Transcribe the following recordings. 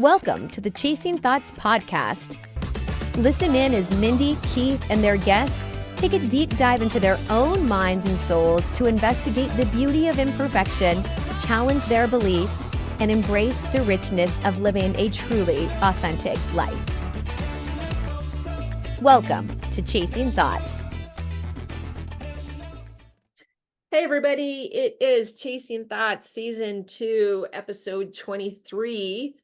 Welcome to the Chasing Thoughts podcast. Listen in as Mindy, Keith, and their guests take a deep dive into their own minds and souls to investigate the beauty of imperfection, challenge their beliefs, and embrace the richness of living a truly authentic life. Welcome to Chasing Thoughts. Hey everybody, it is Chasing Thoughts Season 2, Episode 23.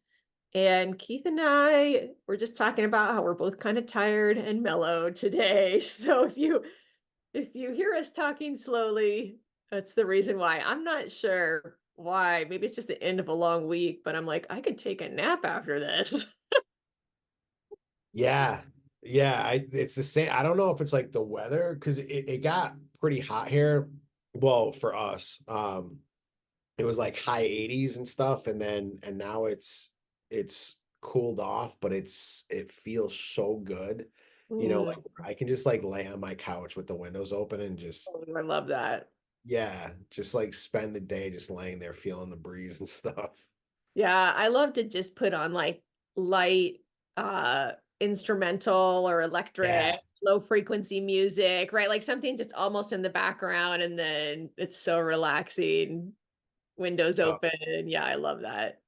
And Keith and I were just talking about how we're both kind of tired and mellow today. So if you hear us talking slowly, that's the reason why. I'm not sure why. Maybe it's just the end of a long week, but I'm like, I could take a nap after this. Yeah. It's the same. I don't know if it's like the weather because it got pretty hot here. Well, for us, it was like high 80s and stuff, and now it's cooled off, but it feels so good. Like I can just like lay on my couch with the windows open and just I love that. just like spend the day just laying there feeling the breeze and stuff. Yeah, I love to just put on like light instrumental or electric, Yeah. low frequency music, right? Like something just almost in the background and then it's so relaxing. Windows Oh, open. Yeah, I love that.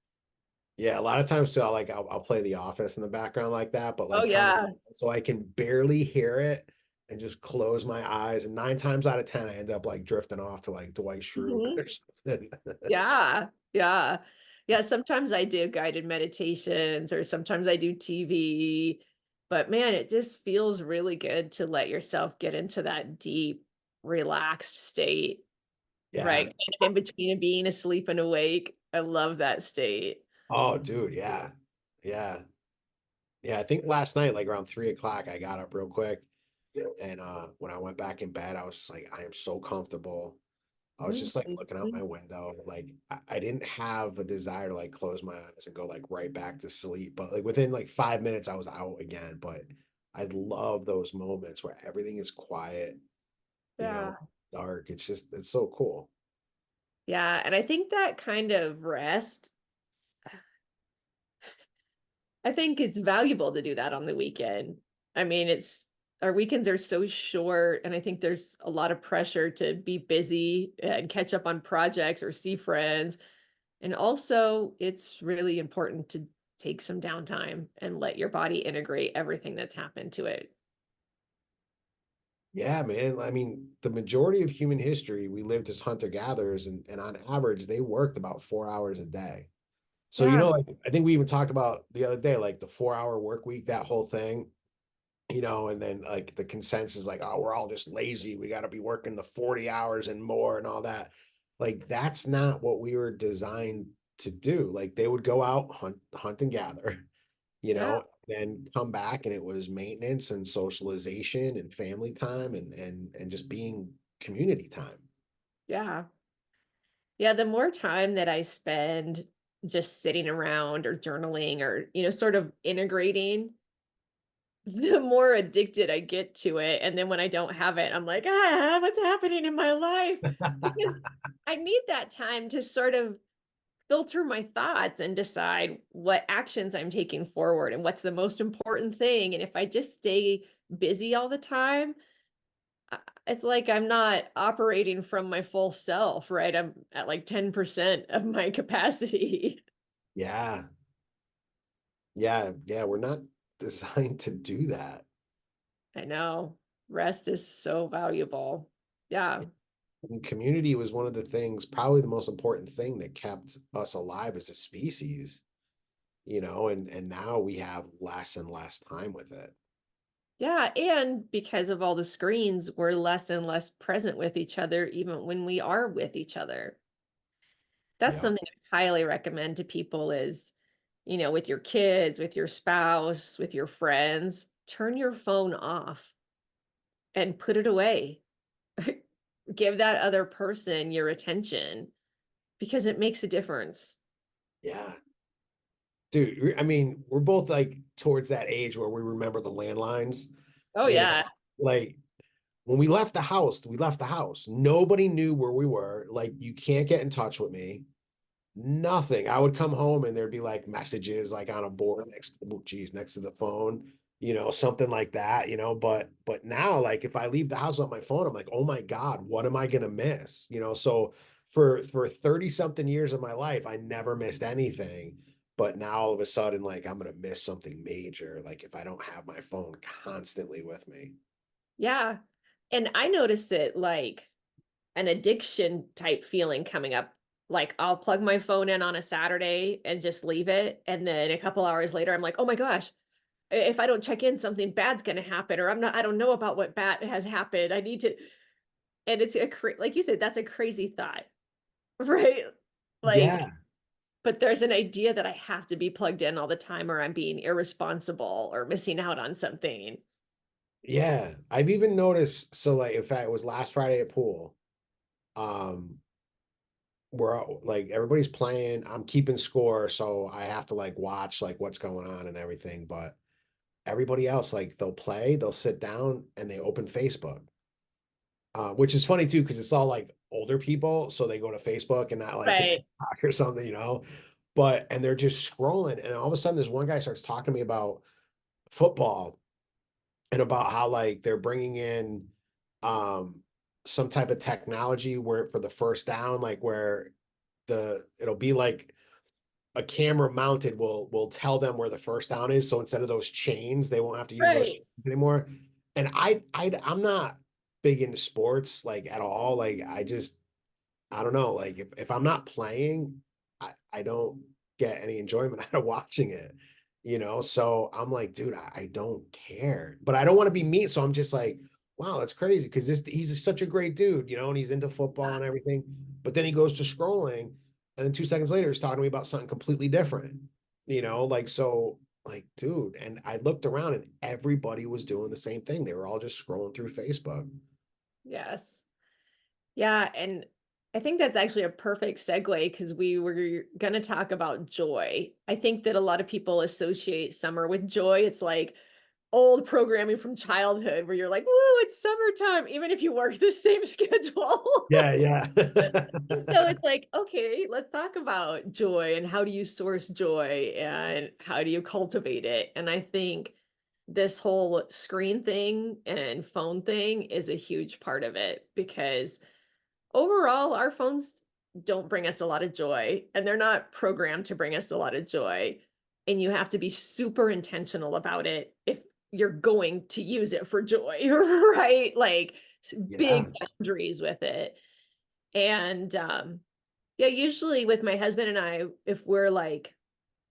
yeah, a lot of times too, I'll play The Office in the background like that, but Oh like kind of yeah. so I can barely hear it and just close my eyes. And 9 times out of 10, I end up like drifting off to like Dwight Schrute Mhm. or something. Yeah. Yeah. Yeah, sometimes I do guided meditations or sometimes I do TV, but man, it just feels really good to let yourself get into that deep, relaxed state. Right, Yeah. kind of in between being asleep and awake. I love that state. Oh, dude. Yeah. Yeah. Yeah. I think last night, like around 3 o'clock, I got up real quick. And when I went back in bed, I was just like, I am so comfortable. I was just like looking out Mhm. my window. Like I didn't have a desire to like close my eyes and go like right back to sleep. But like within like 5 minutes, I was out again. But I love those moments where everything is quiet, you Yeah. know, dark. It's so cool. Yeah, and I think that kind of rest, I think it's valuable to do that on the weekend. I mean, it's our weekends are so short, and I think there's a lot of pressure to be busy and catch up on projects or see friends. And also, it's really important to take some downtime and let your body integrate everything that's happened to it. Yeah, man. I mean, the majority of human history, we lived as hunter-gatherers, and on average, they worked about 4 hours a day. So, Yeah. like I think we even talked about the other day, like the 4 hour work week, that whole thing. And then like the consensus, like, oh, we're all just lazy. We got to be working the 40 hours and more and all that. Like, that's not what we were designed to do. Like, they would go out, hunt and gather, Yeah. then come back, and it was maintenance and socialization and family time and just being community time. Yeah. Yeah, the more time that I spend just sitting around or journaling or, sort of integrating, the more addicted I get to it. And then when I don't have it, I'm like, what's happening in my life? Because I need that time to sort of filter my thoughts and decide what actions I'm taking forward and what's the most important thing. And if I just stay busy all the time, it's like I'm not operating from my full self, right? I'm at like 10% of my capacity. Yeah. Yeah. We're not designed to do that. I know. Rest is so valuable. Yeah. And community was one of the things, probably the most important thing that kept us alive as a species, and now we have less and less time with it. Yeah. And because of all the screens, we're less and less present with each other, even when we are with each other. That's Yeah. something I highly recommend to people is, with your kids, with your spouse, with your friends, turn your phone off and put it away. Give that other person your attention because it makes a difference. Yeah. Dude, I mean, we're both like towards that age where we remember the landlines, Oh, you know, yeah. like when we left the house, we left the house. Nobody knew where we were. Like, you can't get in touch with me. Nothing. I would come home and there'd be like messages like on a board next to the phone, something like that, but now like if I leave the house on my phone, I'm like, oh my God, what am I gonna miss? So for 30 something years of my life, I never missed anything. But now all of a sudden, like I'm gonna miss something major, like if I don't have my phone constantly with me. Yeah. And I noticed it like an addiction type feeling coming up. Like I'll plug my phone in on a Saturday and just leave it. And then a couple hours later, I'm like, oh my gosh, if I don't check in, something bad's going to happen, or I don't know about what bad has happened. I need to, and it's like you said, that's a crazy thought, right? Like, Yeah. but there's an idea that I have to be plugged in all the time or I'm being irresponsible or missing out on something. Yeah. I've even noticed, so like in fact, it was last Friday at pool. Um, like everybody's playing, I'm keeping score, so I have to like watch like what's going on and everything. But everybody else, like they'll sit down and they open Facebook. Which is funny too, because it's all like older people, so they go to Facebook and not like to Right. TikTok or something. And they're just scrolling, and all of a sudden, this one guy starts talking to me about football and about how like they're bringing in um some type of technology where for the first down, like where it'll be like a camera mounted will tell them where the first down is. So instead of those chains, they won't have to use those Right. chains anymore. And I'm not big into sports like at all. Like I don't know. Like if I'm not playing, I don't get any enjoyment out of watching it. So I'm like, dude, I don't care. But I don't want to be mean. So I'm just like, wow, that's crazy. Because he's such a great dude, and he's into football and everything. But then he goes to scrolling, and then 2 seconds later, he's talking to me about something completely different. Like so, like, dude, and I looked around and everybody was doing the same thing. They were all just scrolling through Facebook. Yes. Yeah, and I think that's actually a perfect segue because we were going to talk about joy. I think that a lot of people associate summer with joy. It's like old programming from childhood where you're like, "Woo, it's summertime," even if you work the same schedule. Yeah, yeah. And so it's like, okay, let's talk about joy and how do you source joy and how do you cultivate it? And I think this whole screen thing and phone thing is a huge part of it because overall, our phones don't bring us a lot of joy, and they're not programmed to bring us a lot of joy. And you have to be super intentional about it if you're going to use it for joy, right? Like big Yeah. boundaries with it. And yeah, usually with my husband and I, if we're like,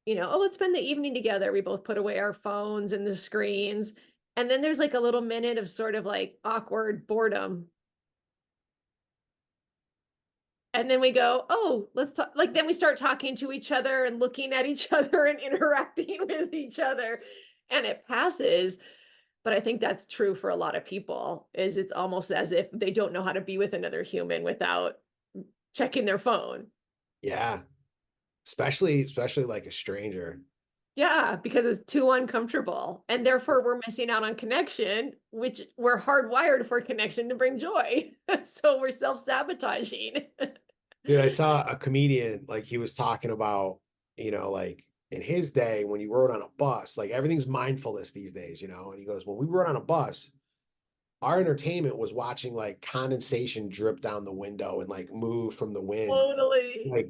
oh, let's spend the evening together, we both put away our phones and the screens. And then there's like a little minute of sort of like awkward boredom. And then we go, oh, let's talk. Like, then we start talking to each other and looking at each other and interacting with each other. And it passes. But I think that's true for a lot of people, is it's almost as if they don't know how to be with another human without checking their phone. Yeah. Especially like a stranger. Yeah, because it's too uncomfortable. And therefore we're missing out on connection, which we're hardwired for connection to bring joy. So we're self-sabotaging. Dude, I saw a comedian, like he was talking about, like in his day when you rode on a bus, like everything's mindfulness these days. And he goes, when we rode on a bus, our entertainment was watching like condensation drip down the window and like move from the wind. Totally. Like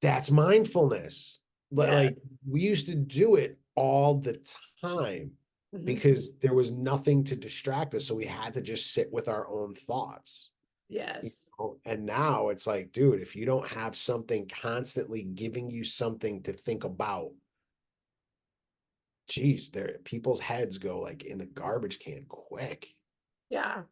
that's mindfulness. But Yeah. like we used to do it all the time Mhm. because there was nothing to distract us. So we had to just sit with our own thoughts. Yes. And now it's like, dude, if you don't have something constantly giving you something to think about, geez, people's heads go like in the garbage can quick. Yeah.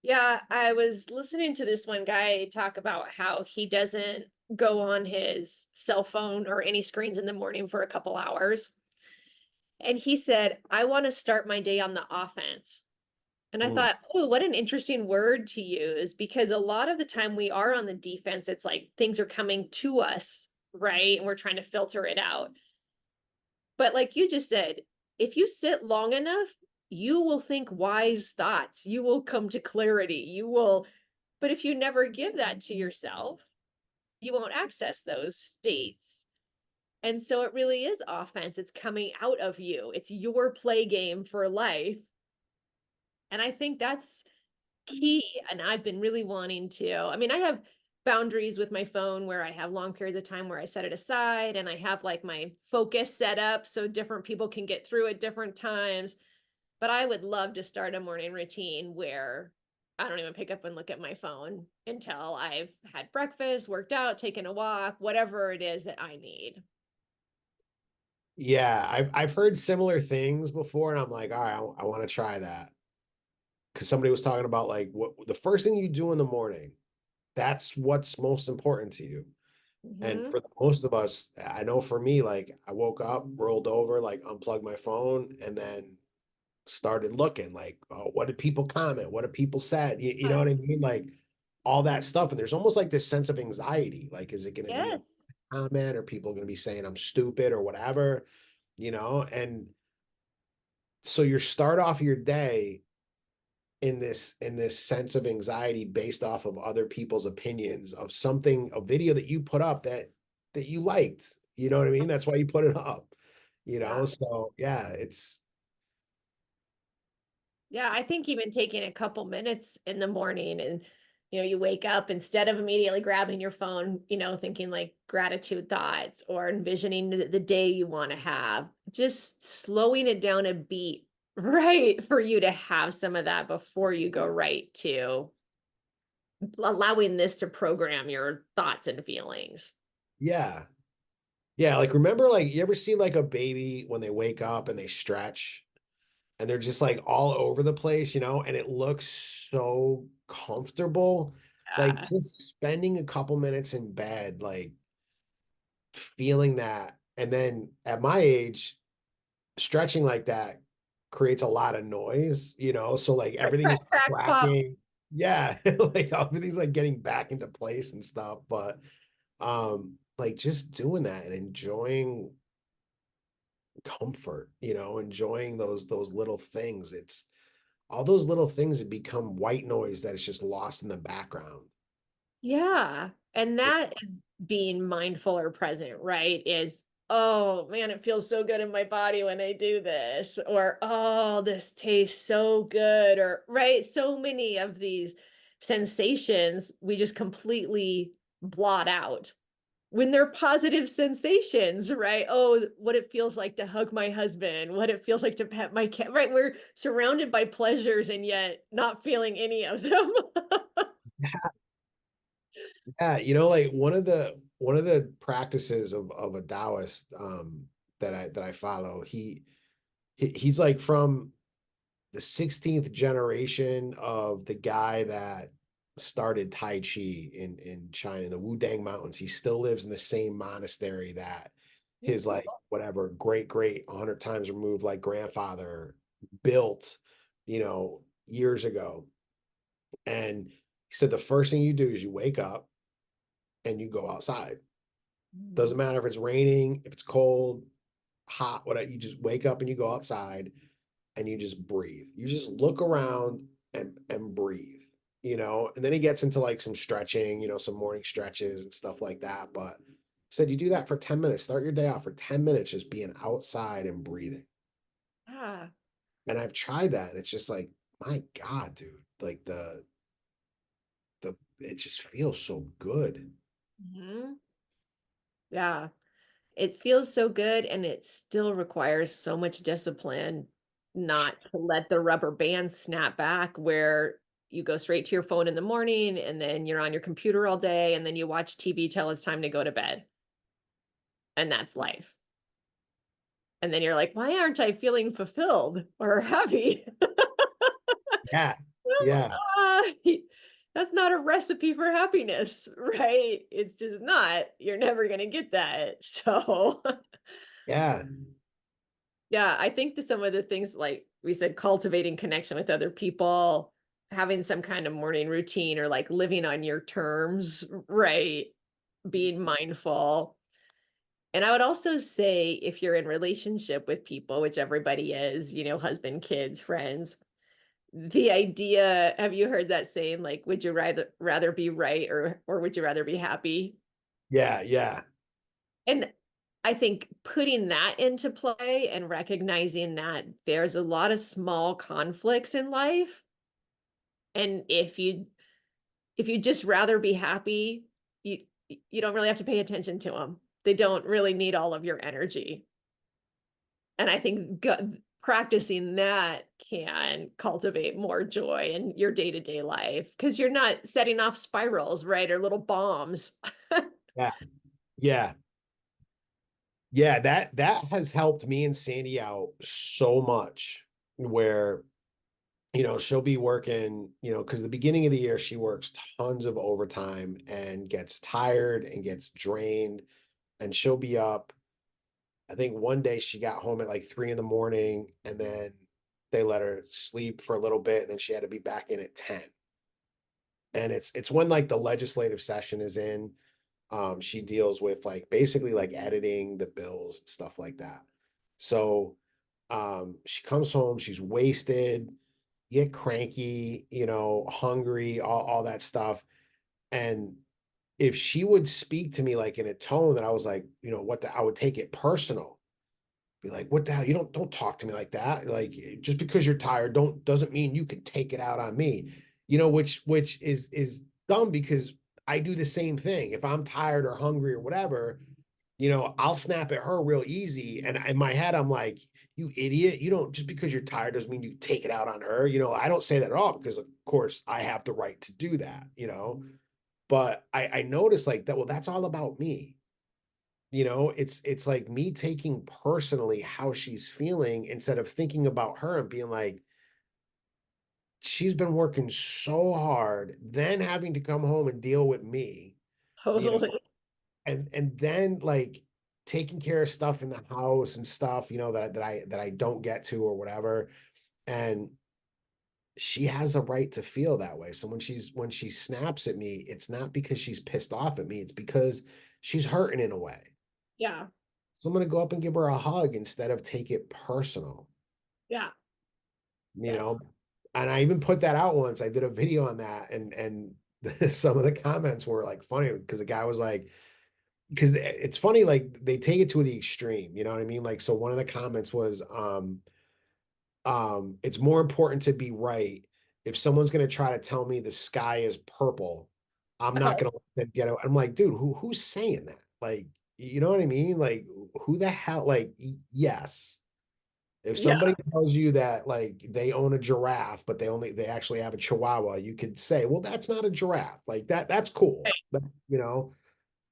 Yeah. I was listening to this one guy talk about how he doesn't go on his cell phone or any screens in the morning for a couple hours. And he said, I want to start my day on the offense. And I Mm, thought, oh, what an interesting word to use because a lot of the time we are on the defense. It's like things are coming to us, right? And we're trying to filter it out. But like you just said, if you sit long enough, you will think wise thoughts. You will come to clarity. But if you never give that to yourself, you won't access those states. And so it really is offense. It's coming out of you. It's your play game for life. And I think that's key. And I've been really wanting to. I mean, I have boundaries with my phone where I have long periods of time where I set it aside, and I have like my focus set up so different people can get through at different times. But I would love to start a morning routine where I don't even pick up and look at my phone until I've had breakfast, worked out, taken a walk, whatever it is that I need. Yeah, I've heard similar things before, and I'm like, all right, I want to try that. Because somebody was talking about like what the first thing you do in the morning, that's what's most important to you. And Hmm. for most of us, I know for me, like I woke up, rolled over, like unplugged my phone, and then started looking like, oh, what did people comment? What did people said? You know what I mean? Like all that stuff. And there's almost like this sense of anxiety. Like, is it going to be a Yes. comment, or people going to be saying I'm stupid or whatever, you know? And so you start off your day in this sense of anxiety based off of other people's opinions of something, a video that you put up that you liked. You know what I mean? That's why you put it up, you Yeah. know? So yeah, it's Yeah, I think even taking a couple minutes in the morning and you wake up instead of immediately grabbing your phone, thinking like gratitude thoughts or envisioning the day you want to have, just slowing it down a beat, right? For you to have some of that before you go right to allowing this to program your thoughts and feelings. yeah. Yeah, like remember like you ever see like a baby when they wake up and they stretch and they're just like all over the place, you know, and it looks so comfortable. Like Yeah. just spending a couple minutes in bed, like feeling that. And then at my age, stretching like that creates a lot of noise, you know, so like Crack, everything is crack, crack, pop. cracking. Yeah, like everything's like getting back into place and stuff. But like just doing that and enjoying comfort, you know, enjoying those little things. It's all those little things that become white noise that is just lost in the background. Yeah. And that is being mindful or present, right? Is, oh man, it feels so good in my body when I do this, or oh, this tastes so good, or right. So many of these sensations we just completely blot out when they're positive sensations, right? Oh, what it feels like to hug my husband, what it feels like to pet my cat, right? We're surrounded by pleasures and yet not feeling any of them. Yeah, you know, like one of the practices of a Taoist that I follow, he's like from the 16th generation of the guy that started Tai Chi in China, in the Wudang Mountains. He still lives in the same monastery that his like whatever great 100 times removed like grandfather built, you know, years ago. And he said the first thing you do is you wake up and you go outside. Mm. Doesn't matter if it's raining, if it's cold, hot, whatever. You just wake up and you go outside and you just breathe. You just look around and breathe, you know. And then he gets into like some stretching, you know, some morning stretches and stuff like that. But he said you do that for 10 minutes. Start your day off for 10 minutes, just being outside and breathing. Yeah. And I've tried that. And it's just like, my God, dude. Like the it just feels so good. Mhm. Yeah. It feels so good, and it still requires so much discipline not to let the rubber band snap back where you go straight to your phone in the morning and then you're on your computer all day and then you watch TV till it's time to go to bed. And that's life. And then you're like, why aren't I feeling fulfilled or happy? Yeah. Yeah. Ah, that's not a recipe for happiness, right? It's just not. You're never going to get that. So Yeah. yeah, I think that some of the things like we said, cultivating connection with other people, having some kind of morning routine or like living on your terms, right? Being mindful. And I would also say if you're in relationship with people, which everybody is, husband, kids, friends, the idea, have you heard that saying like, would you rather be right or would you rather be happy? Yeah, yeah. And I think putting that into play and recognizing that there's a lot of small conflicts in life, and if you just rather be happy, you don't really have to pay attention to them. They don't really need all of your energy. And I think practicing that can cultivate more joy in your day-to-day life because you're not setting off spirals, right? Or little bombs. Yeah, yeah. Yeah, that has helped me and Sandy out so much where, she'll be working, because the beginning of the year she works tons of overtime and gets tired and gets drained, and she'll be up. I think one day she got home at like 3 in the morning, and then they let her sleep for a little bit, and then she had to be back in at 10. And it's when like the legislative session is in. She deals with like basically like editing the bills and stuff like that. So she comes home, she's wasted, get cranky, hungry, all that stuff. And if she would speak to me like in a tone that I was like, I would take it personal. Be like, what the hell? You don't talk to me like that. Like, just because you're tired doesn't mean you can take it out on me. Which is dumb because I do the same thing. If I'm tired or hungry or whatever, I'll snap at her real easy. And in my head, I'm like, you idiot. You don't, just because you're tired doesn't mean you take it out on her. I don't say that at all because of course I have the right to do that. But I notice like that, well, that's all about me. It's like me taking personally how she's feeling instead of thinking about her and being like, she's been working so hard, then having to come home and deal with me, you know, Totally. and then like taking care of stuff in the house and stuff, that I don't get to or whatever. And she has a right to feel that way. So when she snaps at me, it's not because she's pissed off at me, it's because she's hurting in a way. Yeah. So I'm gonna go up and give her a hug instead of take it personal, Yeah. you know. Yes. And I even put that out once. I did a video on that, and some of the comments were like funny because the guy was like, because it's funny, like they take it to the extreme, you know what I mean? Like, so one of the comments was, it's more important to be right. If someone's gonna try to tell me the sky is purple, I'm not Oh, gonna let them get out. I'm like, dude, who's saying that? Like, you know what I mean? Like, who the hell? Like, yes. If yeah. somebody tells you that like they own a giraffe, but they actually have a chihuahua, you could say, well, that's not a giraffe. Like that's cool. Right.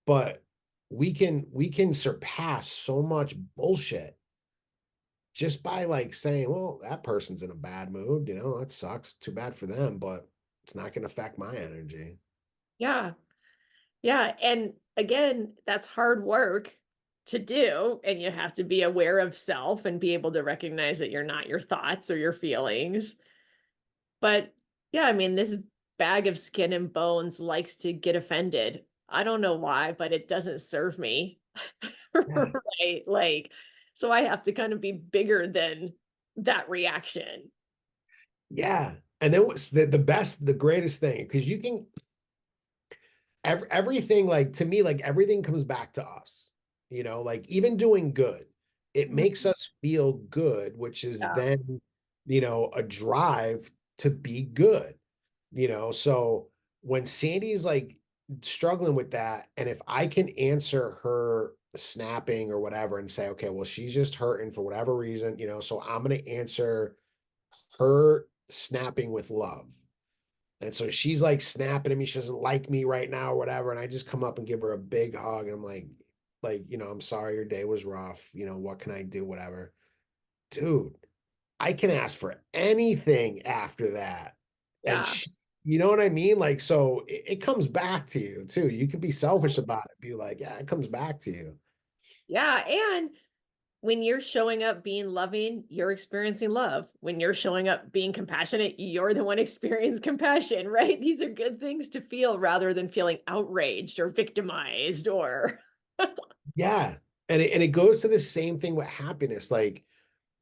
But we can surpass so much bullshit just by like saying, well, that person's in a bad mood, that sucks. Too bad for them, but it's not gonna affect my energy. Yeah. Yeah. And again, that's hard work to do. And you have to be aware of self and be able to recognize that you're not your thoughts or your feelings. But yeah, I mean, this bag of skin and bones likes to get offended. I don't know why, but it doesn't serve me. Yeah. Right? Like, so I have to kind of be bigger than that reaction. Yeah. And then what's the greatest thing, because you can everything, like, to me, like everything comes back to us, like even doing good, it Mhm. makes us feel good, which is Yeah. then a drive to be good. So when Sandy's like struggling with that, and if I can answer her snapping or whatever and say, okay, well, she's just hurting for whatever reason, so I'm going to answer her snapping with love. And so she's like snapping at me. She doesn't like me right now or whatever. And I just come up and give her a big hug. And I'm like, I'm sorry your day was rough. What can I do? Whatever. Dude, I can ask for anything after that. And Yeah. you know what I mean? Like, so it comes back to you too. You can be selfish about it. Be like, yeah, it comes back to you. Yeah. And when you're showing up being loving, you're experiencing love. When you're showing up being compassionate, you're the one experiencing compassion, right? These are good things to feel rather than feeling outraged or victimized or Yeah. And it goes to the same thing with happiness. Like,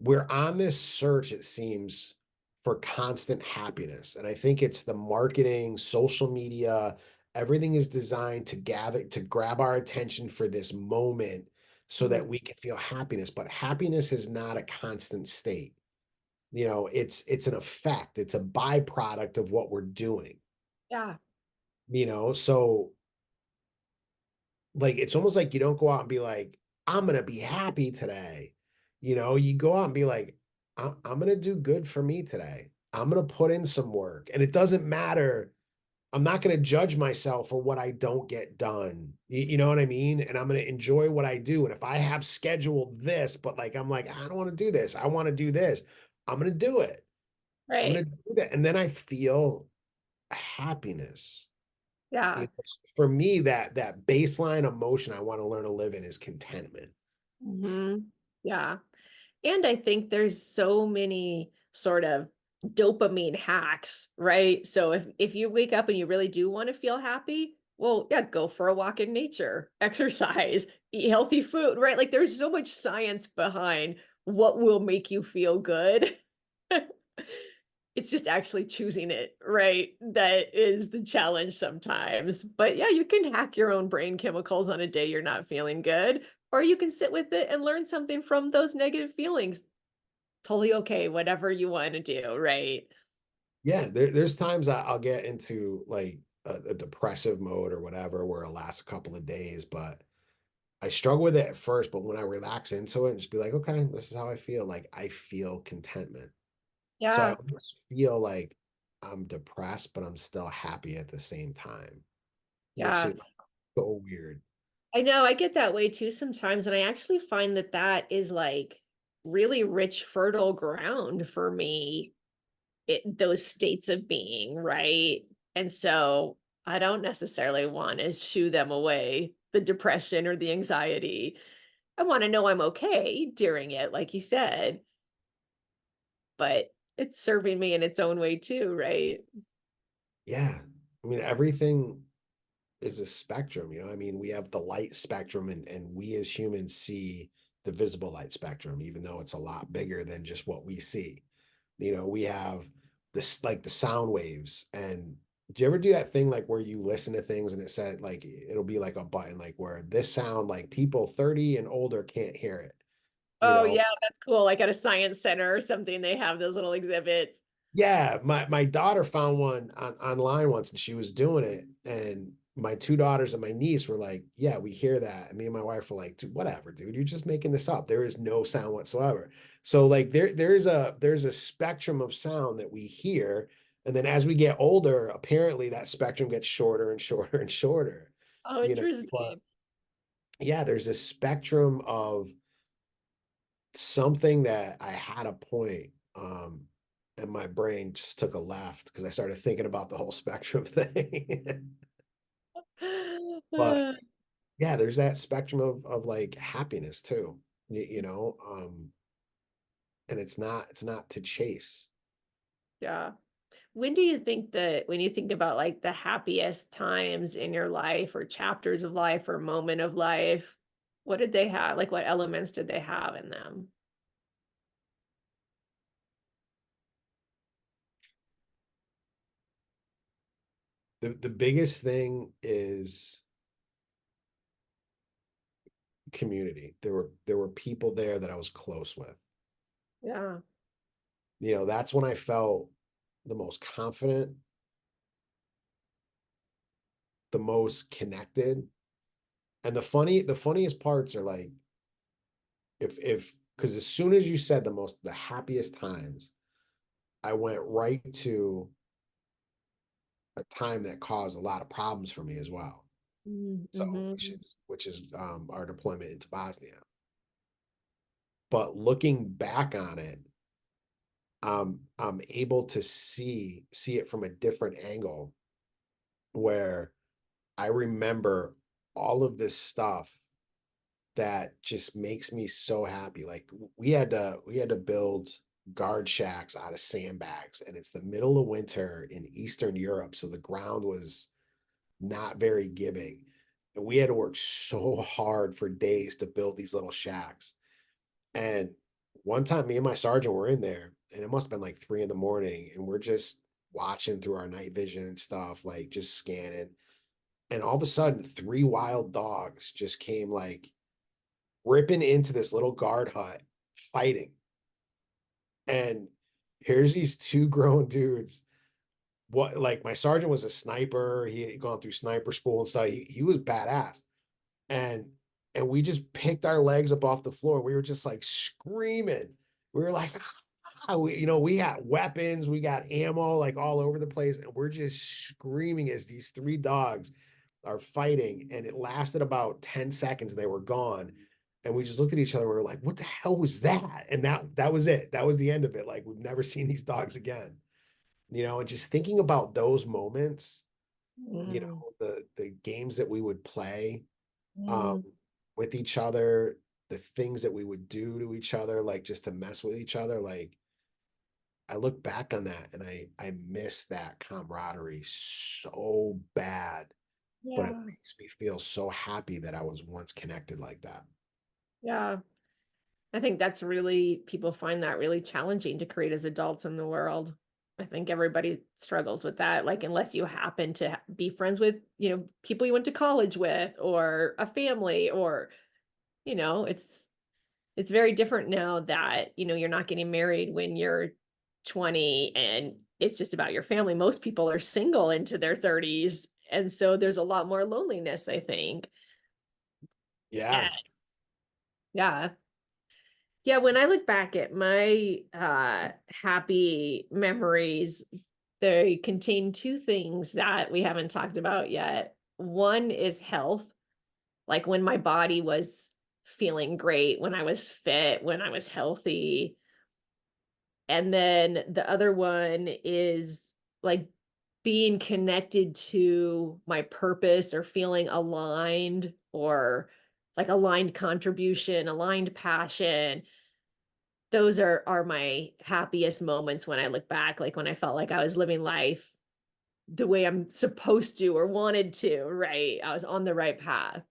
we're on this search, it seems, for constant happiness. And I think it's the marketing, social media, everything is designed to grab our attention for this moment so that Mhm. we can feel happiness. But happiness is not a constant state. It's an effect, it's a byproduct of what we're doing, Yeah. so like it's almost like you don't go out and be like, I'm gonna be happy today. You go out and be like, I'm gonna do good for me today. I'm gonna put in some work. And it doesn't matter. I'm not gonna judge myself for what I don't get done. You know what I mean? And I'm gonna enjoy what I do. And if I have scheduled this, but like I'm like, I don't want to do this, I want to do this, I'm gonna do it. I'm gonna Right. do that. And then I feel happiness. Yeah. For me, that baseline emotion I want to learn to live in is contentment. Yeah. And I think there's so many sort of dopamine hacks, right? So if you wake up and you really do want to feel happy, well, yeah, go for a walk in nature, exercise, eat healthy food, right? Like there's so much science behind what will make you feel good. It's just actually choosing it, right? That is the challenge sometimes. But yeah, you can hack your own brain chemicals on a day you're not feeling good, or you can sit with it and learn something from those negative feelings. Totally okay, whatever you wanna do, right? Yeah, there's times I'll get into like a depressive mode or whatever where it lasts a couple of days, but I struggle with it at first, but when I relax into it and just be like, okay, this is how I feel, like I feel contentment. So I Yeah, almost feel like I'm depressed, but I'm still happy at the same time, which yeah. is so weird. I know, I get that way too sometimes, and I actually find that that is, like, really rich, fertile ground for me, those states of being, right? And so, I don't necessarily wanna shoo them away, the depression or the anxiety. I wanna know I'm okay during it, like you said, but it's serving me in its own way too, right? Yeah. I mean, everything is a spectrum, I mean, we have the light spectrum and we as humans see the visible light spectrum, even though it's a lot bigger than just what we see. We have this like the sound waves. And do you ever do that thing like where you listen to things and it said like it'll be like a button like where this sound like people 30 and older can't hear it, you Oh, know? yeah, that's cool, like, at a science center or something, they have those little exhibits. Yeah, my daughter found one online once and she was doing it. And my two daughters and my niece were like, yeah, we hear that. And me and my wife were like, dude, whatever, dude, you're just making this up. There is no sound whatsoever. So like there's a spectrum of sound that we hear. And then as we get older, apparently that spectrum gets shorter and shorter and shorter. Oh, You know, but interesting. yeah, there's a spectrum of something that I had a point, and my brain just took a left because I started thinking about the whole spectrum thing. But yeah, there's that spectrum of like happiness too, and it's not to chase. Yeah. When do you think that when you think about, like, the happiest times in your life or chapters of life or moment of life, what did they have? Like, what elements did they have in them? The biggest thing is community. There were people there that I was close with. Yeah. That's when I felt the most confident, the most connected. And the funniest parts are like if because as soon as you said the happiest times, I went right to a time that caused a lot of problems for me as well. Mm, So which mhm. is which is our deployment into Bosnia. But looking back on it, I'm able to see it from a different angle where I remember all of this stuff that just makes me so happy. Like we had to build guard shacks out of sandbags, and it's the middle of winter in Eastern Europe, so the ground was not very giving. And we had to work so hard for days to build these little shacks. And one time me and my sergeant were in there, and it must have been like 3 in the morning, and we're just watching through our night vision and stuff, like just scanning. And all of a sudden, 3 wild dogs just came like ripping into this little guard hut, fighting. And here's these 2 grown dudes. What, like, my sergeant was a sniper. He had gone through sniper school and stuff. He was badass. And we just picked our legs up off the floor. We were just like screaming. We were like, we got weapons, we got ammo like all over the place, and we're just screaming as these 3 dogs are fighting. And it lasted about 10 seconds. They were gone. And we just looked at each other. We were like, what the hell was that? And that was it. That was the end of it. Like, we've never seen these dogs again. And just thinking about those moments, Mm, the games that we would play mm. um with each other, the things that we would do to each other, like just to mess with each other. Like, I look back on that and I miss that camaraderie so bad, but it Yeah. makes me feel so happy that I was once connected like that. Yeah. I think that's really, people find that really challenging to create as adults in the world. I think everybody struggles with that. Like, unless you happen to be friends with, people you went to college with or a family, or, it's very different now that, you're not getting married when you're 20 and it's just about your family. Most people are single into their 30s. And so there's a lot more loneliness, I think. Yeah. And yeah. Yeah, when I look back at my happy memories, they contain 2 things that we haven't talked about yet. One is health, like when my body was feeling great, when I was fit, when I was healthy. And then the other one is like being connected to my purpose, or feeling aligned, or like aligned contribution, aligned passion. Those are my happiest moments when I look back, like when I felt like I was living life the way I'm supposed to or wanted to, right? I was on the right path.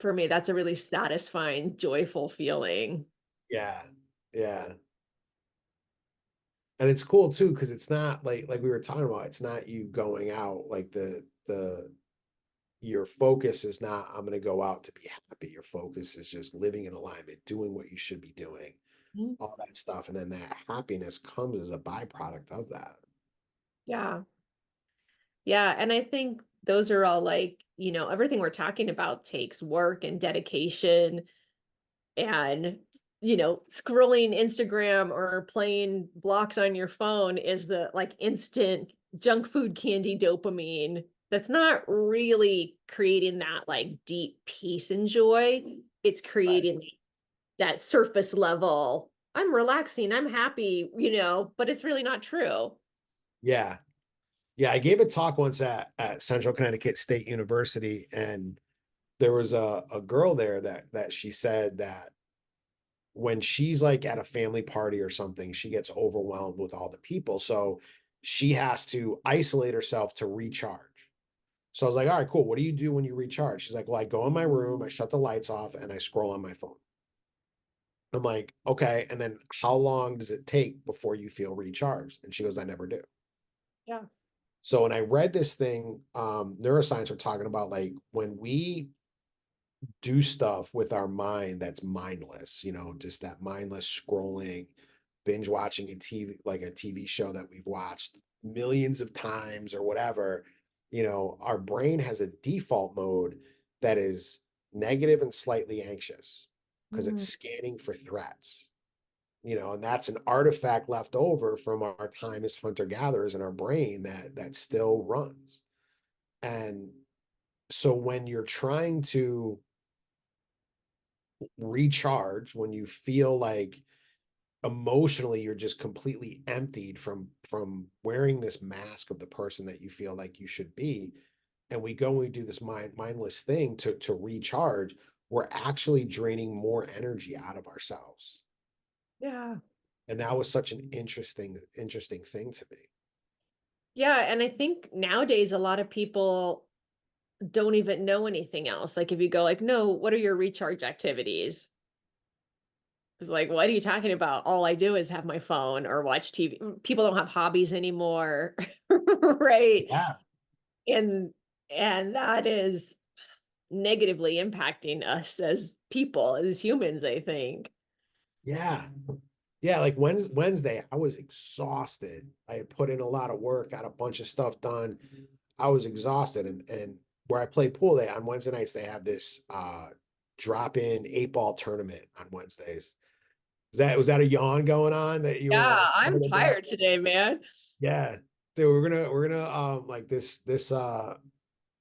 For me, that's a really satisfying, joyful feeling. Yeah. Yeah. And it's cool too, because it's not like we were talking about, it's not you going out like the your focus is not, I'm going to go out to be happy. Your focus is just living in alignment, doing what you should be doing, Mhm. all that stuff. And then that happiness comes as a byproduct of that. Yeah. Yeah. And I think those are all like, everything we're talking about takes work and dedication, and scrolling Instagram or playing blocks on your phone is the like instant junk food candy dopamine that's not really creating that like deep peace and joy. It's Right. creating that surface level, I'm relaxing, I'm happy, but it's really not true. Yeah. Yeah. I gave a talk once at Central Connecticut State University, and there was a girl there that she said that when she's like at a family party or something, she gets overwhelmed with all the people. So she has to isolate herself to recharge. So I was like, all right, cool. What do you do when you recharge? She's like, well, I go in my room, I shut the lights off, and I scroll on my phone. I'm like, okay. And then how long does it take before you feel recharged? And she goes, I never do. Yeah. So when I read this thing, neuroscience were talking about like when we do stuff with our mind that's mindless, just that mindless scrolling, binge watching a TV, like a TV show that we've watched millions of times or whatever, our brain has a default mode that is negative and slightly anxious because it's Mm, scanning for threats. And that's an artifact left over from our time as hunter gatherers in our brain that still runs. And so when you're trying to recharge, when you feel like emotionally you're just completely emptied from wearing this mask of the person that you feel like you should be, and we go and we do this mindless thing to recharge, we're actually draining more energy out of ourselves. yeah. And that was such an interesting thing to me. Yeah, and I think nowadays a lot of people don't even know anything else. Like if you go like, no, what are your recharge activities? It's like, what are you talking about? All I do is have my phone or watch TV. People don't have hobbies anymore. Right. Yeah. and and that is negatively impacting us as people, as humans, I think. Yeah. Yeah, like Wednesday, I was exhausted. I had put in a lot of work, got a bunch of stuff done. I was exhausted. And where I play pool, they on Wednesday nights, they have this drop-in 8-ball tournament on Wednesdays. Was that a yawn going on that you were like Yeah, I'm having a bad? tired today, man. Yeah. Dude, we're gonna like this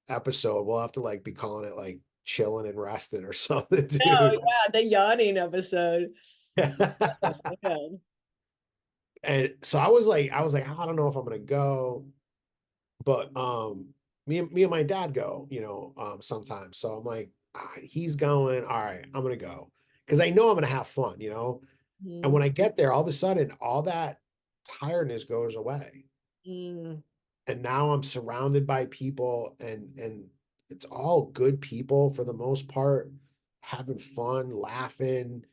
episode, we'll have to like be calling it like chilling and resting or something, Oh, dude. yeah, the yawning episode. Oh, man. And so I was like, I don't know if I'm gonna go, but me and my dad go, sometimes. So I'm like, he's going, all right, I'm gonna go. Because I know I'm gonna have fun, And when Mhm. I get there, all of a sudden, all that tiredness goes away. Mm. And now I'm surrounded by people and it's all good people for the most part, having fun, laughing,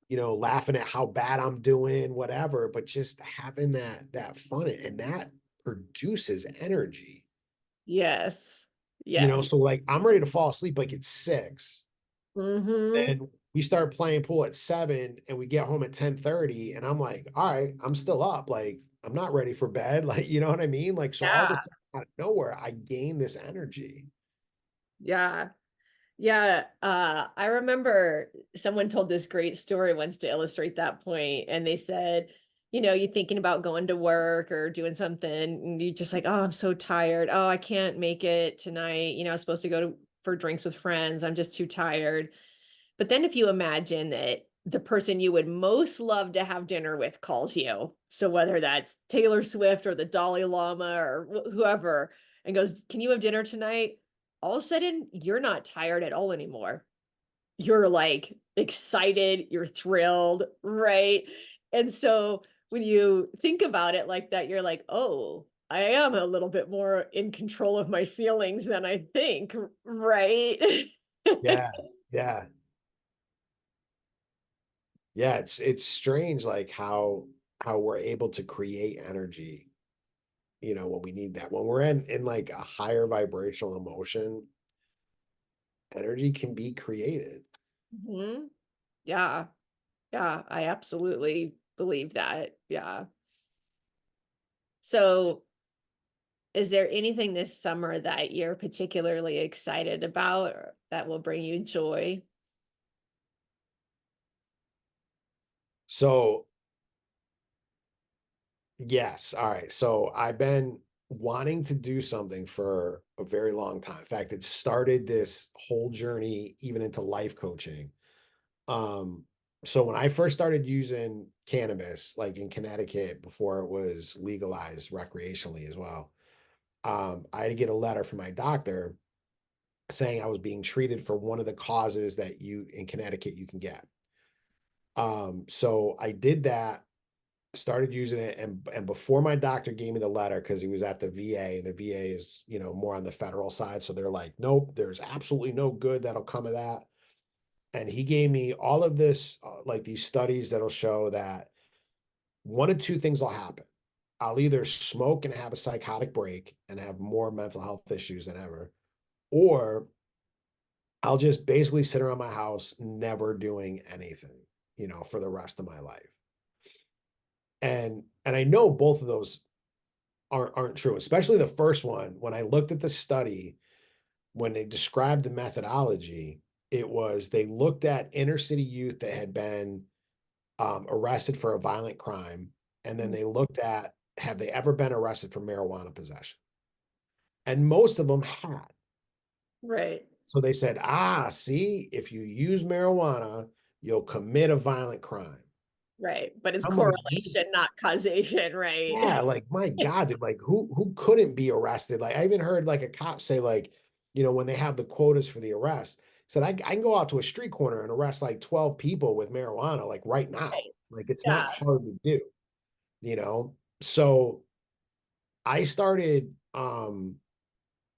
laughing at how bad I'm doing, whatever, but just having that fun and that produces energy. Yes. Yes. So like I'm ready to fall asleep like it's 6. Mhm. And we start playing pool at 7 and we get home at 10:30 and I'm like, all right, I'm still up. Like I'm not ready for bed. Like, you know what I mean? Like, so all of a Yeah. sudden out of nowhere, I gain this energy. Yeah. Yeah, I remember someone told this great story once to illustrate that point, and they said, you're thinking about going to work or doing something, and you just like, oh, I'm so tired. Oh, I can't make it tonight. I was supposed to for drinks with friends. I'm just too tired. But then if you imagine that the person you would most love to have dinner with calls you, so whether that's Taylor Swift or the Dalai Lama or whoever, and goes, "Can you have dinner tonight?" All of a sudden, you're not tired at all anymore. You're like excited, you're thrilled, right? And so when you think about it like that, you're like, "Oh, I am a little bit more in control of my feelings than I think," right? Yeah. Yeah. Yeah. It's strange like how we're able to create energy, when we need that. When we're in like a higher vibrational emotion, energy can be created. Mhm. Yeah. Yeah, I absolutely believe that. Yeah. So, is there anything this summer that you're particularly excited about or that will bring you joy? So yes. All right. So I've been wanting to do something for a very long time. In fact, it started this whole journey even into life coaching. Um, so when I first started using cannabis, like in Connecticut before it was legalized recreationally as well, I had to get a letter from my doctor saying I was being treated for one of the causes that you in Connecticut you can get. So I did that, started using it, and before my doctor gave me the letter, because he was at the VA, and the VA is, more on the federal side. So they're like, nope, there's absolutely no good that'll come of that. And he gave me all of this, like these studies that'll show that one of two things will happen. I'll either smoke and have a psychotic break and have more mental health issues than ever, or I'll just basically sit around my house, never doing anything, for the rest of my life. And I know both of those aren't true, especially the first one. When I looked at the study, when they described the methodology, it was they looked at inner city youth that had been arrested for a violent crime, and then Mhm. they looked at have they ever been arrested for marijuana possession, and most of them had. Right. So they said, see, if you use marijuana, you'll commit a violent crime. Right. But it's I'm like, correlation, not causation, right? yeah, like my God, dude, like who couldn't be arrested? Like I even heard like a cop say, like, when they have the quotas for the arrest, said I can go out to a street corner and arrest like 12 people with marijuana, like right now. Right. Like it's not Yeah. hard to do, you know? So I started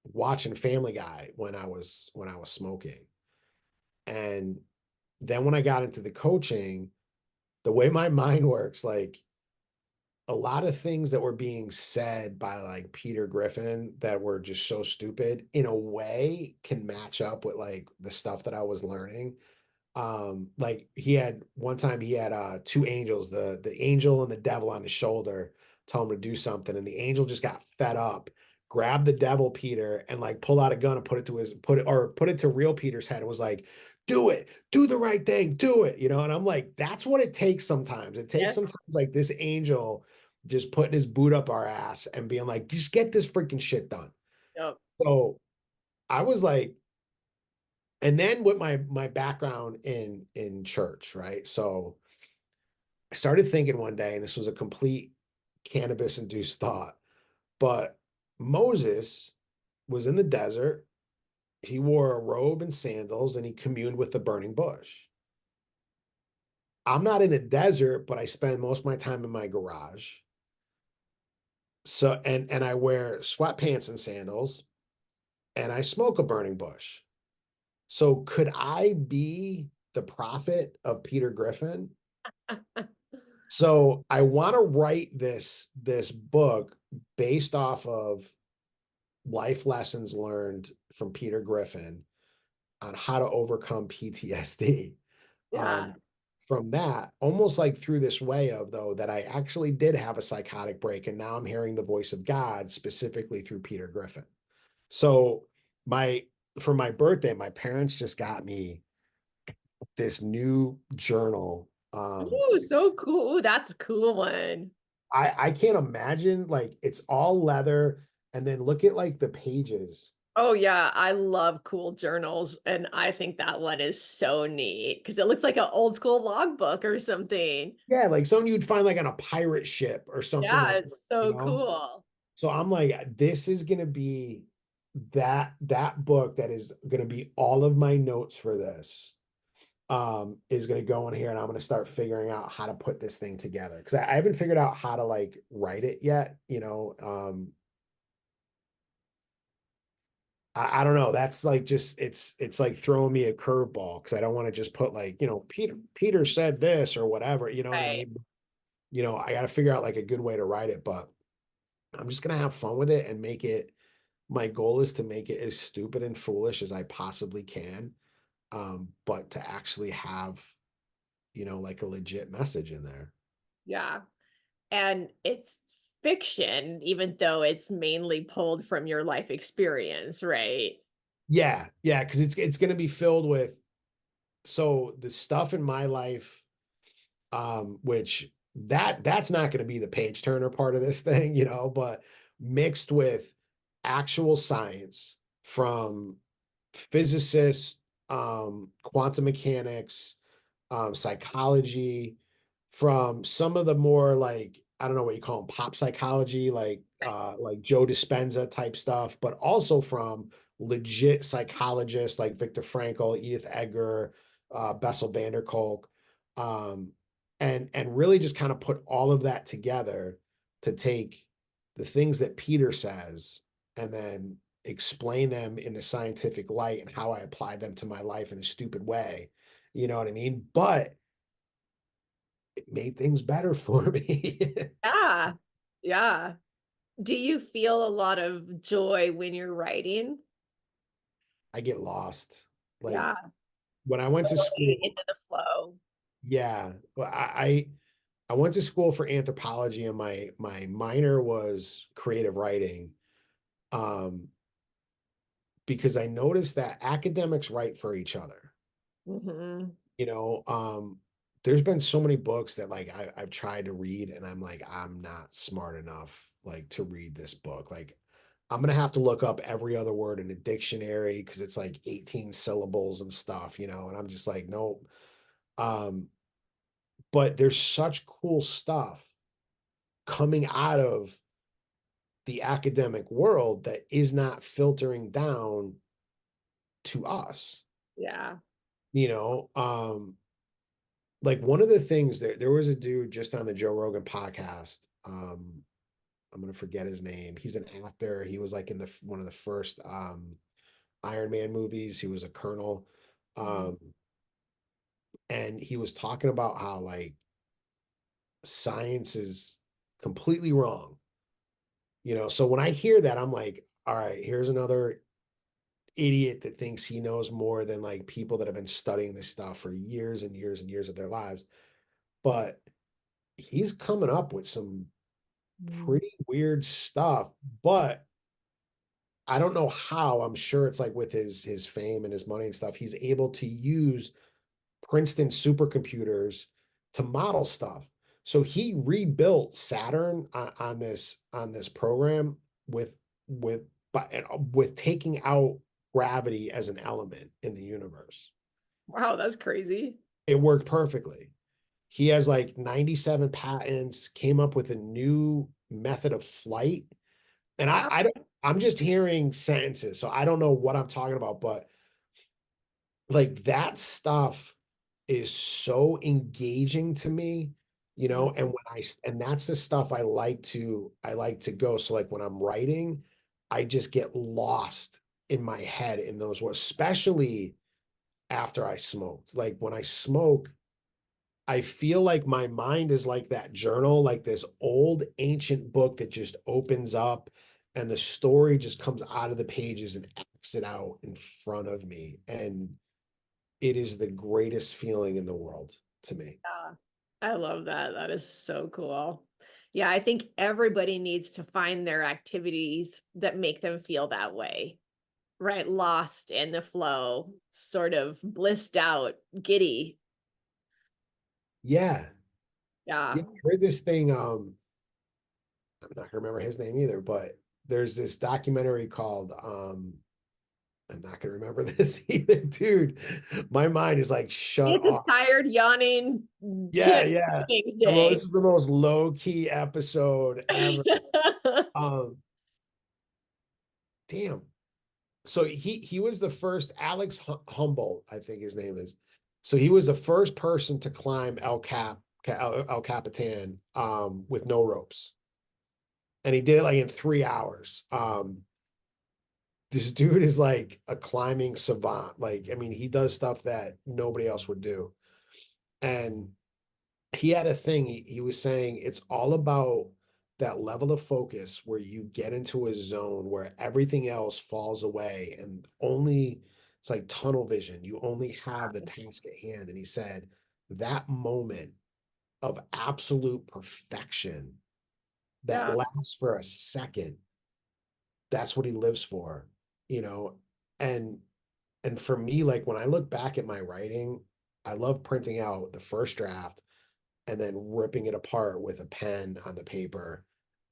watching Family Guy when I was smoking. And then when I got into the coaching, the way my mind works, like a lot of things that were being said by like Peter Griffin that were just so stupid in a way can match up with like the stuff that I was learning. Like he had one time he had two angels, the angel and the devil on his shoulder, tell him to do something, and the angel just got fed up, grabbed the devil Peter and like pulled out a gun and put it to real Peter's head and was like, do it, do the right thing, do it, you know. And I'm like, that's what it takes sometimes. It takes Yeah. sometimes like this angel just putting his boot up our ass and being like, just get this freaking shit done. Yep. So I was like, and then with my background in church, right? So I started thinking one day, and this was a complete cannabis induced thought, but Moses was in the desert. He wore a robe and sandals and he communed with the burning bush. I'm not in the desert, but I spend most of my time in my garage. So and I wear sweatpants and sandals and I smoke a burning bush. So could I be the prophet of Peter Griffin? So I want to write this book based off of life lessons learned from Peter Griffin on how to overcome PTSD. Yeah. From that, almost like through this way of though that I actually did have a psychotic break, and now I'm hearing the voice of God specifically through Peter Griffin. So my for my birthday, my parents just got me this new journal. Ooh, so cool. Ooh, that's a cool one. I can't imagine like it's all leather, and then look at like the pages. Oh yeah, I love cool journals, and I think that one is so neat because it looks like an old school logbook or something. Yeah, like something you'd find like on a pirate ship or something Yeah, like that, it's you so know? cool. So I'm like, this is gonna be that book that is gonna be all of my notes for this. Is gonna go in here and I'm gonna start figuring out how to put this thing together. Because I haven't figured out how to like write it yet, you know. I don't know. That's like just it's like throwing me a curveball because I don't want to just put like, you know, Peter said this or whatever, you know what I Right. mean? You know, I got to figure out like a good way to write it, but I'm just gonna have fun with it and make it. My goal is to make it as stupid and foolish as I possibly can, but to actually have, you know, like a legit message in there. Yeah. And it's fiction, even though it's mainly pulled from your life experience, right? Yeah, yeah, because it's gonna be filled with so the stuff in my life, which that's not gonna be the page turner part of this thing, you know, but mixed with actual science from physicists, quantum mechanics, psychology, from some of the more like I don't know what you call them, pop psychology, like Joe Dispenza type stuff, but also from legit psychologists like Viktor Frankl, Edith Edgar, Bessel van der Kolk, um, and really just kind of put all of that together to take the things that Peter says and then explain them in the scientific light and how I apply them to my life in a stupid way. You know what I mean? But it made things better for me. Yeah. Yeah. Do you feel a lot of joy when you're writing? I get lost. Like Yeah. when I went to Going school, into the flow. yeah. Well, I went to school for anthropology and my minor was creative writing. Um, because I noticed that academics write for each other. Hmm. You know, there's been so many books that like I've tried to read and I'm like, I'm not smart enough like to read this book. Like I'm gonna have to look up every other word in a dictionary because it's like 18 syllables and stuff, you know, and I'm just like, nope. Um, but there's such cool stuff coming out of the academic world that is not filtering down to us, Yeah. you know. Like one of the things there was a dude just on the Joe Rogan podcast. I'm gonna forget his name. He's an actor. He was like in the one of the first Iron Man movies. He was a colonel. Mhm. Um, and he was talking about how like science is completely wrong. So when I hear that, I'm like, all right, here's another idiot that thinks he knows more than like people that have been studying this stuff for years and years and years of their lives. But he's coming up with some Mm. pretty weird stuff, but I don't know how. I'm sure it's like with his fame and his money and stuff, he's able to use Princeton supercomputers to model stuff. So he rebuilt Saturn on this program with with taking out gravity as an element in the universe. Wow, that's crazy. It worked perfectly. He has like 97 patents, came up with a new method of flight. And Wow. I'm just hearing sentences, so I don't know what I'm talking about, but like that stuff is so engaging to me, and and that's the stuff I like to go. So like when I'm writing, I just get lost in my head in those words, especially after I smoked. Like when I smoke, I feel like my mind is like that journal, like this old ancient book that just opens up and the story just comes out of the pages and acts it out in front of me. And it is the greatest feeling in the world to me. Yeah. I love that. That is so cool. Yeah, I think everybody needs to find their activities that make them feel that way, right? Lost in the flow, sort of blissed out, giddy. Yeah. Yeah. Yeah. I heard this thing. I'm not gonna remember his name either, but there's this documentary called I'm not gonna remember this either, dude. My mind is like shut It's a off. tired, yawning, Yeah, can't yeah. think This day. is the most low-key episode ever. Um, damn. So he was the first Alex Humboldt, I think his name is. So he was the first person to climb El Capitan with no ropes. And he did it like in 3 hours. This dude is like a climbing savant. Like, I mean, he does stuff that nobody else would do. And he had a thing. He was saying it's all about that level of focus where you get into a zone where everything else falls away and only it's like tunnel vision. You only have the task at hand. And he said that moment of absolute perfection that Yeah. lasts for a second, that's what he lives for, you know. And for me, like when I look back at my writing, I love printing out the first draft and then ripping it apart with a pen on the paper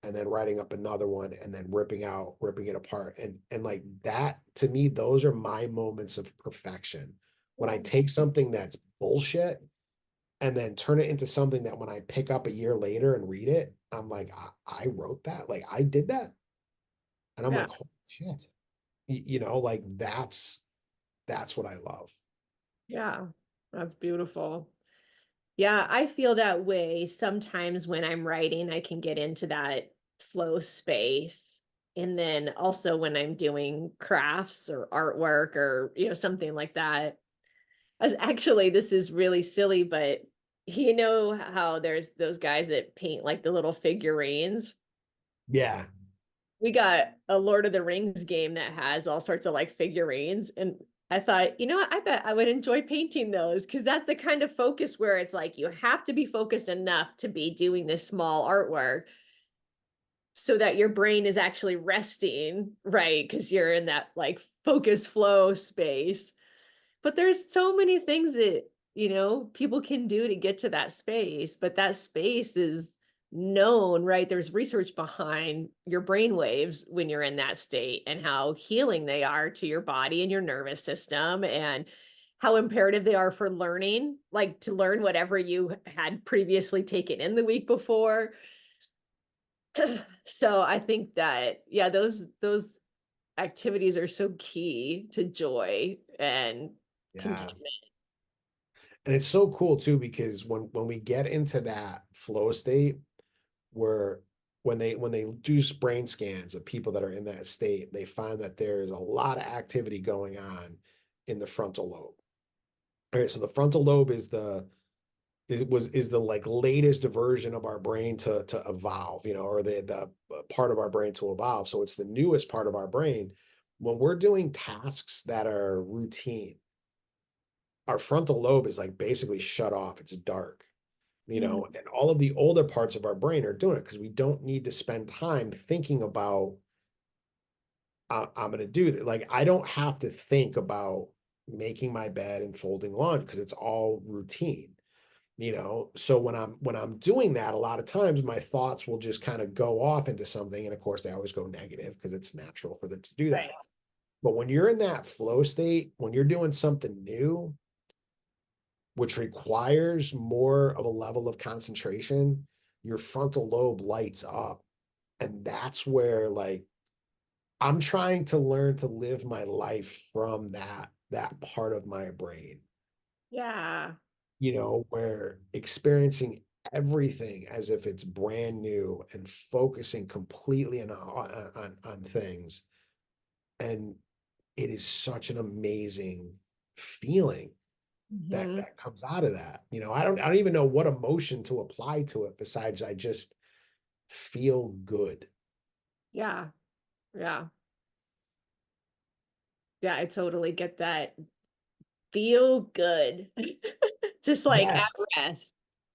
and then writing up another one and then ripping it apart. And like that, to me, those are my moments of perfection. When I take something that's bullshit and then turn it into something that when I pick up a year later and read it, I'm like, I wrote that, like I did that. And I'm Yeah. like, holy shit. Like that's what I love. Yeah. That's beautiful. Yeah, I feel that way sometimes when I'm writing, I can get into that flow space. And then also when I'm doing crafts or artwork or, something like that. As actually, this is really silly, but you know how there's those guys that paint like the little figurines? Yeah. We got a Lord of the Rings game that has all sorts of like figurines. And I thought, you know what? I bet I would enjoy painting those because that's the kind of focus where it's like you have to be focused enough to be doing this small artwork so that your brain is actually resting, right? Because you're in that like focus flow space. But there's so many things that, people can do to get to that space, but that space is known, right? There's research behind your brain waves when you're in that state and how healing they are to your body and your nervous system and how imperative they are for learning, like to learn whatever you had previously taken in the week before. So I think that, yeah, those activities are so key to joy and Yeah. contentment. And it's so cool too, because when we get into that flow state where when they do brain scans of people that are in that state, they find that there is a lot of activity going on in the frontal lobe. All right, so the frontal lobe is is the like latest version of our brain to evolve, you know, or the part of our brain to evolve. So it's the newest part of our brain. When we're doing tasks that are routine, our frontal lobe is like basically shut off. It's dark, you know, Mhm. and all of the older parts of our brain are doing it because we don't need to spend time thinking about I'm going to do that. Like I don't have to think about making my bed and folding laundry because it's all routine, you know. So when I'm doing that, a lot of times my thoughts will just kind of go off into something, and of course they always go negative because it's natural for them to do Right. that. But when you're in that flow state, when you're doing something new, which requires more of a level of concentration, your frontal lobe lights up. And that's where like I'm trying to learn to live my life from that part of my brain, Yeah. you know, where experiencing everything as if it's brand new and focusing completely on things. And it is such an amazing feeling that Mhm. that comes out of that. You know, I don't even know what emotion to apply to it besides I just feel good. Yeah. Yeah. Yeah, I totally get that. Feel good. Just like Yeah. at rest,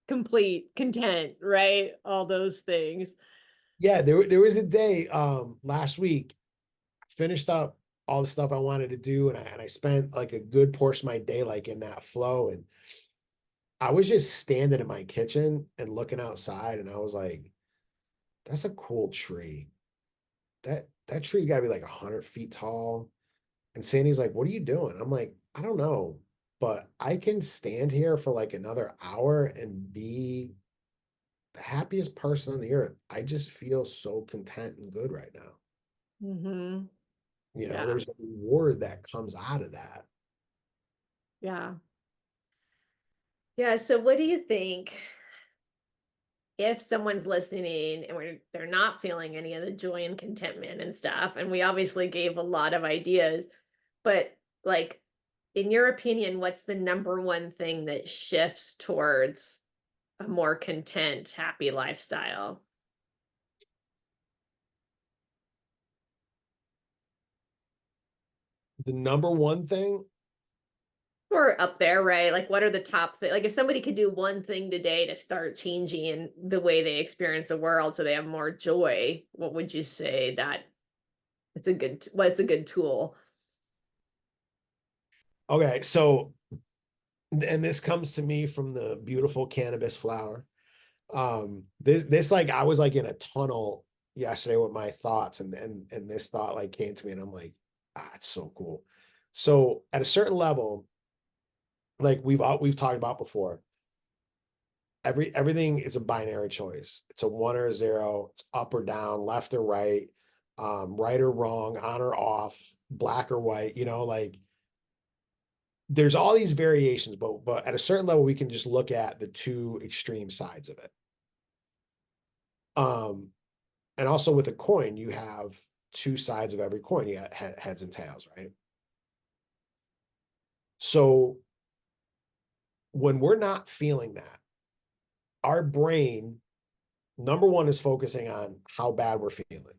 complete, content, right? All those things. Yeah, there was a day last week, finished up all the stuff I wanted to do, and I spent like a good portion of my day like in that flow. And I was just standing in my kitchen and looking outside, and I was like, that's a cool tree. That tree got to be like 100 feet tall. And Sandy's like, what are you doing? I'm like, I don't know, but I can stand here for like another hour and be the happiest person on the earth. I just feel so content and good right now. Mhm. You know, Yeah. there's a reward that comes out of that. Yeah. Yeah, so what do you think if someone's listening and they're not feeling any of the joy and contentment and stuff, and we obviously gave a lot of ideas, but like in your opinion, what's the number one thing that shifts towards a more content, happy lifestyle? The number one thing, Or up there, right? Like what are the top like if somebody could do one thing today to start changing the way they experience the world so they have more joy, what would you say that what's a good tool? okay, so and this comes to me from the beautiful cannabis flower. This like I was like in a tunnel yesterday with my thoughts, and this thought like came to me, and I'm like, it's so cool. So at a certain level, like we've talked about before, everything is a binary choice. It's a one or a zero. It's up or down, left or right, right or wrong, on or off, black or white. You know, like there's all these variations, but at a certain level, we can just look at the two extreme sides of it. Um, and also with a coin, you have two sides of every coin. You got heads and tails, right? So when we're not feeling that, our brain, number one, is focusing on how bad we're feeling,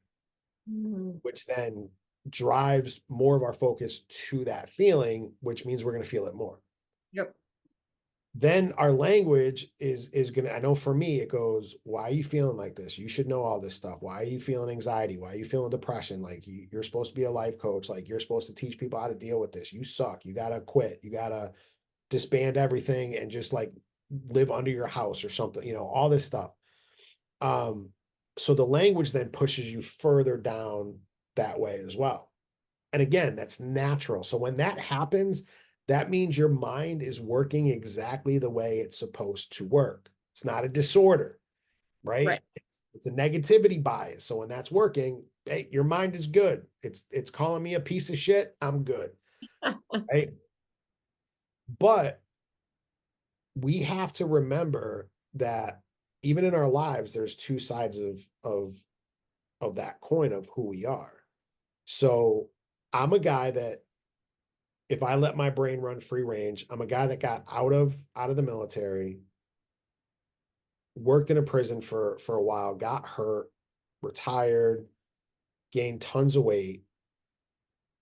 Mhm. which then drives more of our focus to that feeling, which means we're going to feel it more. Yep. Then our language is gonna, I know for me, it goes, why are you feeling like this? You should know all this stuff. Why are you feeling anxiety? Why are you feeling depression? Like you're supposed to be a life coach. Like you're supposed to teach people how to deal with this. You suck. You gotta quit. You gotta disband everything and just like live under your house or something, you know, all this stuff. Um, so the language then pushes you further down that way as well. And again, that's natural. So when that happens, that means your mind is working exactly the way it's supposed to work. It's not a disorder, right? Right. It's a negativity bias. So when that's working, hey, your mind is good. It's calling me a piece of shit. I'm good, right? But we have to remember that even in our lives, there's two sides of that coin of who we are. So I'm a guy that if I let my brain run free range, I'm a guy that got out of the military. worked in a prison for a while, got hurt, retired, gained tons of weight,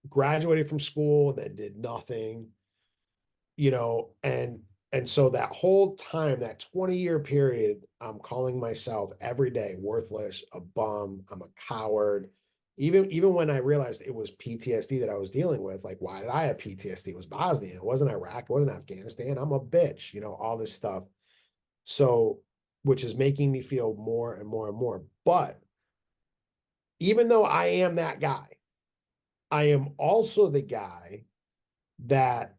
graduated from school, and then did nothing, and so that whole time, that 20-year period, I'm calling myself every day worthless, a bum, I'm a coward. Even when I realized it was PTSD that I was dealing with, like, why did I have PTSD? It was Bosnia, it wasn't Iraq, it wasn't Afghanistan. I'm a bitch, all this stuff. So, which is making me feel more and more and more. But even though I am that guy, I am also the guy that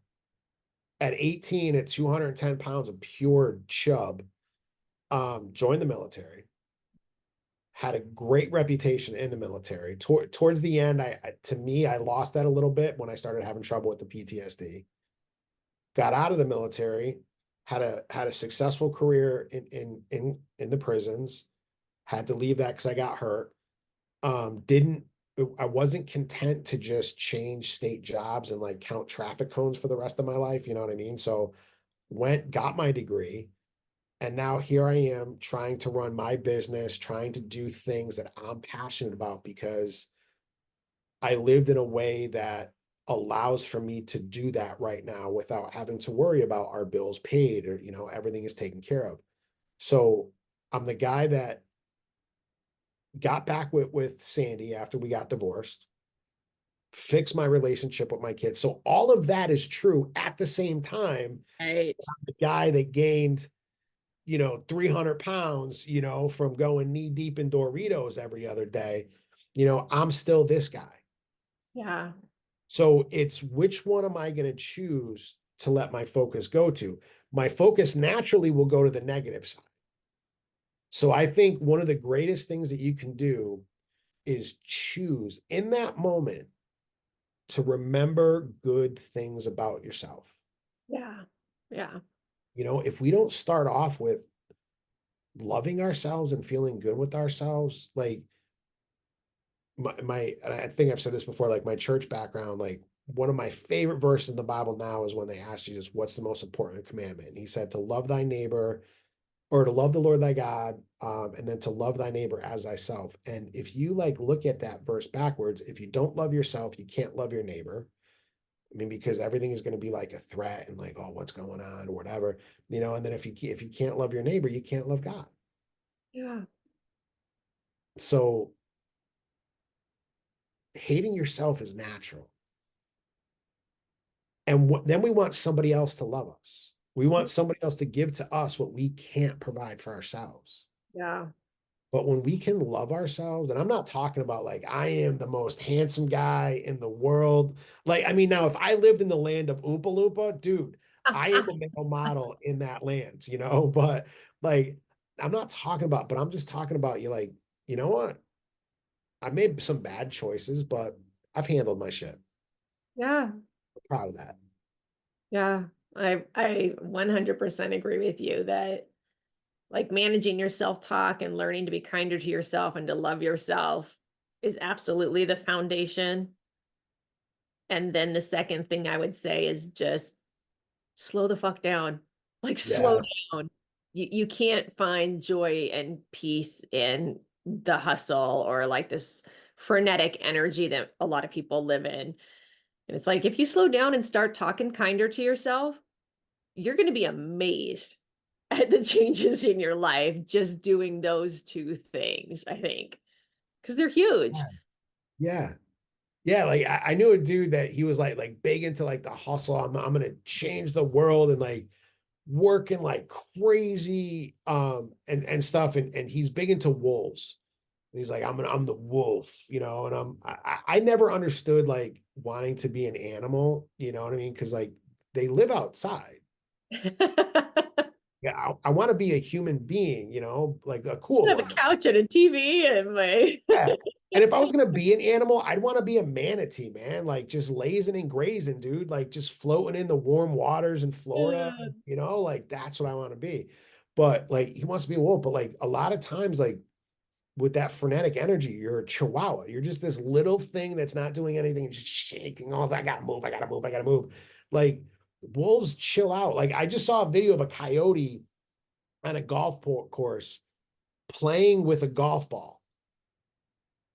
at 18, at 210 pounds of pure chub, joined the military, had a great reputation in the military. Towards the end, to me, I lost that a little bit when I started having trouble with the PTSD. Got out of the military, had a successful career in the prisons, had to leave that because I got hurt. Didn't I wasn't content to just change state jobs and like count traffic cones for the rest of my life, you know what I mean? So got my degree, and now here I am trying to run my business, trying to do things that I'm passionate about because I lived in a way that allows for me to do that right now without having to worry about our bills paid or, everything is taken care of. So I'm the guy that got back with Sandy after we got divorced, fixed my relationship with my kids. So all of that is true at the same time. Right. I'm the guy that gained 300 pounds, from going knee deep in Doritos every other day, I'm still this guy. Yeah. So it's which one am I going to choose to let my focus go to? My focus naturally will go to the negative side. So I think one of the greatest things that you can do is choose in that moment to remember good things about yourself. Yeah. Yeah. If we don't start off with loving ourselves and feeling good with ourselves, like I think I've said this before, like my church background, like one of my favorite verses in the Bible now is when they asked Jesus, what's the most important commandment? And he said to love thy neighbor, or to love the Lord thy God, and then to love thy neighbor as thyself. And if you like look at that verse backwards, if you don't love yourself, you can't love your neighbor. I mean, because everything is going to be like a threat and like, oh, what's going on or whatever, and then if you can't love your neighbor, you can't love God. Yeah. So hating yourself is natural. And then we want somebody else to love us. We want somebody else to give to us what we can't provide for ourselves. Yeah. But when we can love ourselves, and I'm not talking about like I am the most handsome guy in the world. Like, I mean, now if I lived in the land of Oompa Loompa, dude, I am a male model in that land, but like I'm not talking about, but I'm just talking about you like, you know what? I made some bad choices, but I've handled my shit. Yeah. I'm proud of that. Yeah. I 100% agree with you that like managing your self-talk and learning to be kinder to yourself and to love yourself is absolutely the foundation. And then the second thing I would say is just slow the fuck down. Like slow Yeah. down. You can't find joy and peace in the hustle or like this frenetic energy that a lot of people live in. And it's like if you slow down and start talking kinder to yourself, you're going to be amazed at the changes in your life just doing those two things, I think, because they're huge. Yeah. Yeah. Like I knew a dude that he was like big into like the hustle. I'm gonna change the world and like working like crazy and stuff. And he's big into wolves. And he's like, I'm the wolf, and I never understood like wanting to be an animal, you know what I mean? Because like they live outside. Yeah, I want to be a human being, like a cool Have a one. couch and a TV and my Yeah. And if I was gonna be an animal, I'd want to be a manatee, man. Like just lazing and grazing, dude. Like just floating in the warm waters in Florida, like that's what I want to be. But like he wants to be a wolf, but like a lot of times, like with that frenetic energy, you're a chihuahua. You're just this little thing that's not doing anything and just shaking. Oh, I gotta move, I gotta move, I gotta move. Like wolves chill out. Like I just saw a video of a coyote on a course playing with a golf ball,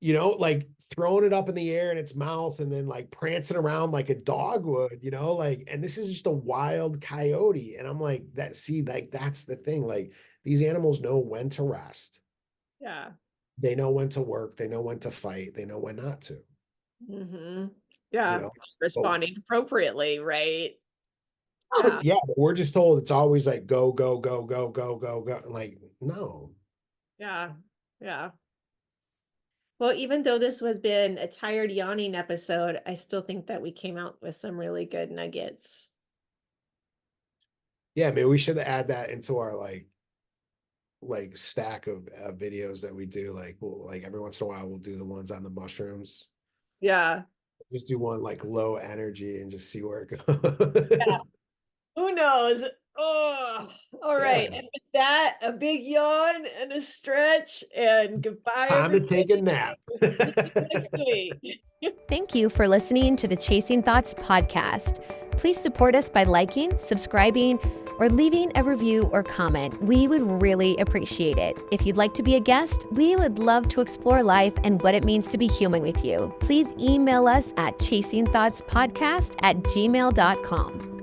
like throwing it up in the air in its mouth and then like prancing around like a dog would, like, and this is just a wild coyote. And I'm like, that's the thing. Like, these animals know when to rest. Yeah. They know when to work. They know when to fight. They know when not to, Mm-hmm. you Yeah. know. Responding appropriately, right? But Yeah. yeah, but we're just told it's always like go, go, go, go, go, go, go. Like, no. Yeah. Yeah. Well, even though this has been a tired yawning episode, I still think that we came out with some really good nuggets. Yeah, maybe we should add that into our like stack of videos that we do. Like, we'll, like, every once in a while we'll do the ones on the mushrooms. Yeah. Just do one like low energy and just see where it Yeah. goes. Who knows? Oh, all right. Yeah. And with that, a big yawn and a stretch, and goodbye, Time to everybody. take a nap. We'll see you next week. Thank you for listening to the Chasing Thoughts podcast. Please support us by liking, subscribing, or leaving a review or comment. We would really appreciate it. If you'd like to be a guest, we would love to explore life and what it means to be human with you. Please email us at chasingthoughtspodcast@gmail.com.